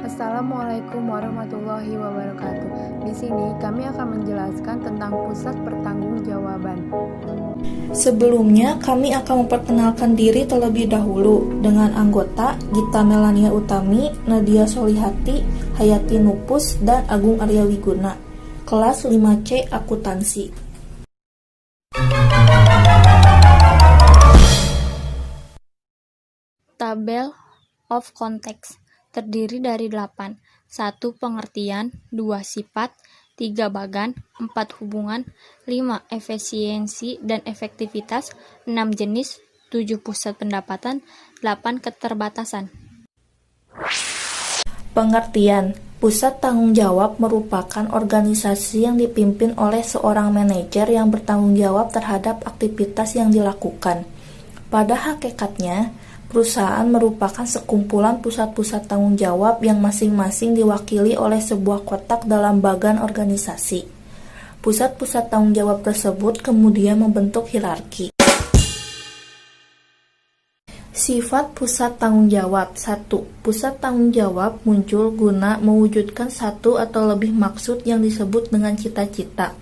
Assalamualaikum warahmatullahi wabarakatuh. Di sini kami akan menjelaskan tentang pusat pertanggungjawaban. Sebelumnya, kami akan memperkenalkan diri terlebih dahulu dengan anggota Gita Melania Utami, Nadia Solihati, Hayati Nupus, dan Agung Arya Wiguna. Kelas 5C Akuntansi. Tabel of Context terdiri dari 8. 1. Pengertian, 2. Sifat, 3. Bagan, 4. Hubungan, 5. Efisiensi dan efektivitas, 6. Jenis, 7. Pusat pendapatan, 8. Keterbatasan. Pengertian. Pusat tanggung jawab merupakan organisasi yang dipimpin oleh seorang manajer yang bertanggung jawab terhadap aktivitas yang dilakukan. Pada hakikatnya, perusahaan merupakan sekumpulan pusat-pusat tanggung jawab yang masing-masing diwakili oleh sebuah kotak dalam bagan organisasi. Pusat-pusat tanggung jawab tersebut kemudian membentuk hierarki. Sifat pusat tanggung jawab. 1. Pusat tanggung jawab muncul guna mewujudkan satu atau lebih maksud yang disebut dengan cita-cita.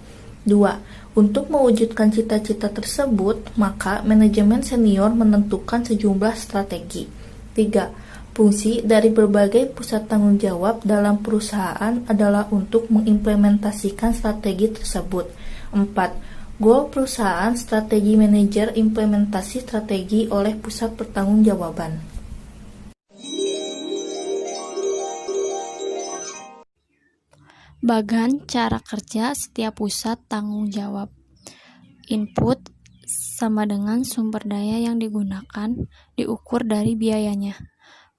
2. Untuk mewujudkan cita-cita tersebut, maka manajemen senior menentukan sejumlah strategi. 3. Fungsi dari berbagai pusat tanggung jawab dalam perusahaan adalah untuk mengimplementasikan strategi tersebut. 4. Goal perusahaan, strategi manajer, implementasi strategi oleh pusat pertanggungjawaban. Bagan cara kerja setiap pusat tanggung jawab. Input sama dengan sumber daya yang digunakan, diukur dari biayanya.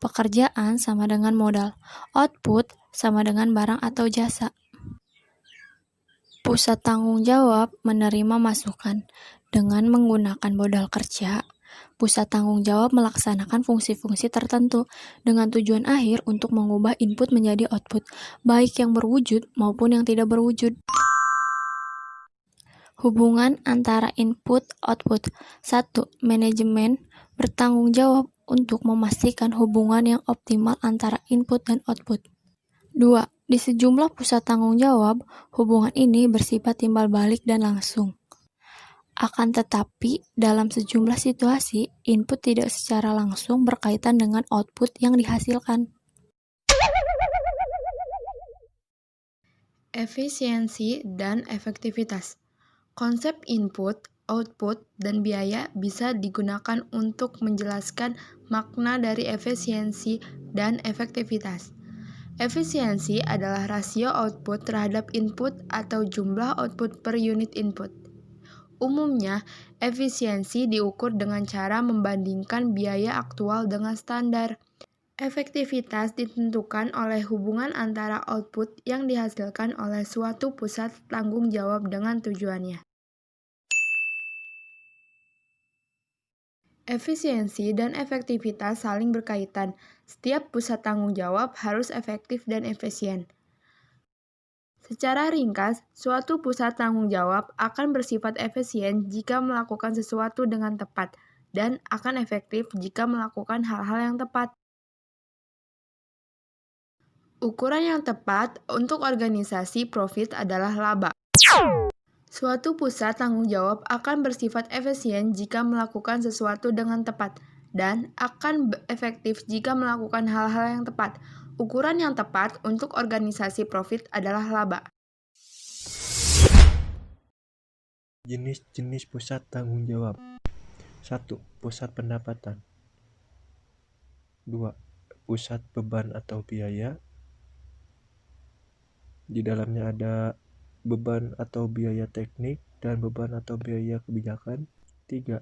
Pekerjaan sama dengan modal. Output sama dengan barang atau jasa. Pusat tanggung jawab menerima masukan. Dengan menggunakan modal kerja, pusat tanggung jawab melaksanakan fungsi-fungsi tertentu dengan tujuan akhir untuk mengubah input menjadi output, baik yang berwujud maupun yang tidak berwujud. Hubungan antara input-output. 1. Manajemen bertanggung jawab untuk memastikan hubungan yang optimal antara input dan output. 2. Di sejumlah pusat tanggung jawab, hubungan ini bersifat timbal balik dan langsung. Akan tetapi, dalam sejumlah situasi, input tidak secara langsung berkaitan dengan output yang dihasilkan. Efisiensi dan efektivitas. Konsep input, output, dan biaya bisa digunakan untuk menjelaskan makna dari efisiensi dan efektivitas. Efisiensi adalah rasio output terhadap input atau jumlah output per unit input. Umumnya, efisiensi diukur dengan cara membandingkan biaya aktual dengan standar. Efektivitas ditentukan oleh hubungan antara output yang dihasilkan oleh suatu pusat tanggung jawab dengan tujuannya. Efisiensi dan efektivitas saling berkaitan. Setiap pusat tanggung jawab harus efektif dan efisien. Secara ringkas, suatu pusat tanggung jawab akan bersifat efisien jika melakukan sesuatu dengan tepat dan akan efektif jika melakukan hal-hal yang tepat. Ukuran yang tepat untuk organisasi profit adalah laba. Suatu pusat tanggung jawab akan bersifat efisien jika melakukan sesuatu dengan tepat dan akan efektif jika melakukan hal-hal yang tepat. Ukuran yang tepat untuk organisasi profit adalah laba. Jenis-jenis pusat tanggung jawab. 1. Pusat pendapatan. 2. Pusat beban atau biaya. Di dalamnya ada beban atau biaya teknik dan beban atau biaya kebijakan. 3.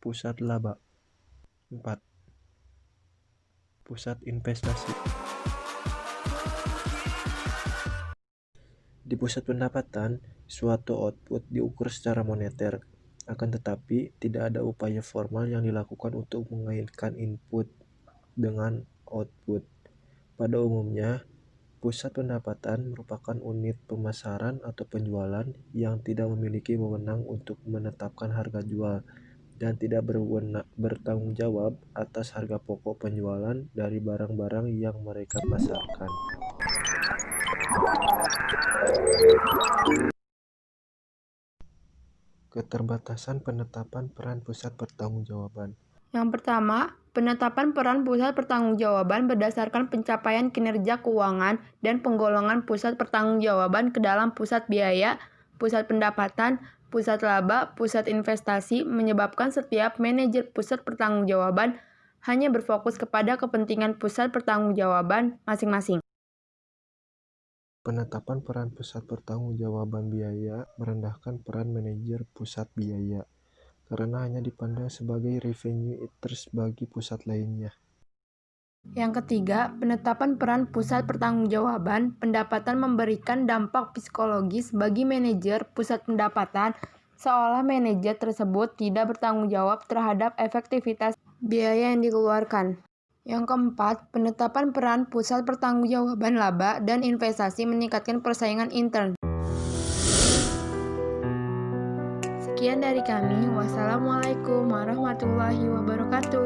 Pusat laba. 4. Pusat investasi. Di pusat pendapatan, suatu output diukur secara moneter, akan tetapi tidak ada upaya formal yang dilakukan untuk mengaitkan input dengan output. Pada umumnya, pusat pendapatan merupakan unit pemasaran atau penjualan yang tidak memiliki wewenang untuk menetapkan harga jual, dan tidak bertanggung jawab atas harga pokok penjualan dari barang-barang yang mereka pasarkan. Keterbatasan penetapan peran pusat pertanggungjawaban. Yang pertama, penetapan peran pusat pertanggungjawaban berdasarkan pencapaian kinerja keuangan dan penggolongan pusat pertanggungjawaban ke dalam pusat biaya, pusat pendapatan, pusat laba, pusat investasi menyebabkan setiap manajer pusat pertanggungjawaban hanya berfokus kepada kepentingan pusat pertanggungjawaban masing-masing. Penetapan peran pusat pertanggungjawaban biaya merendahkan peran manajer pusat biaya, karena hanya dipandang sebagai revenue eaters bagi pusat lainnya. Yang ketiga, penetapan peran pusat pertanggungjawaban pendapatan memberikan dampak psikologis bagi manajer pusat pendapatan, seolah manajer tersebut tidak bertanggung jawab terhadap efektivitas biaya yang dikeluarkan. Yang keempat, penetapan peran pusat pertanggungjawaban laba dan investasi meningkatkan persaingan intern. Sekian dari kami. Wassalamualaikum warahmatullahi wabarakatuh.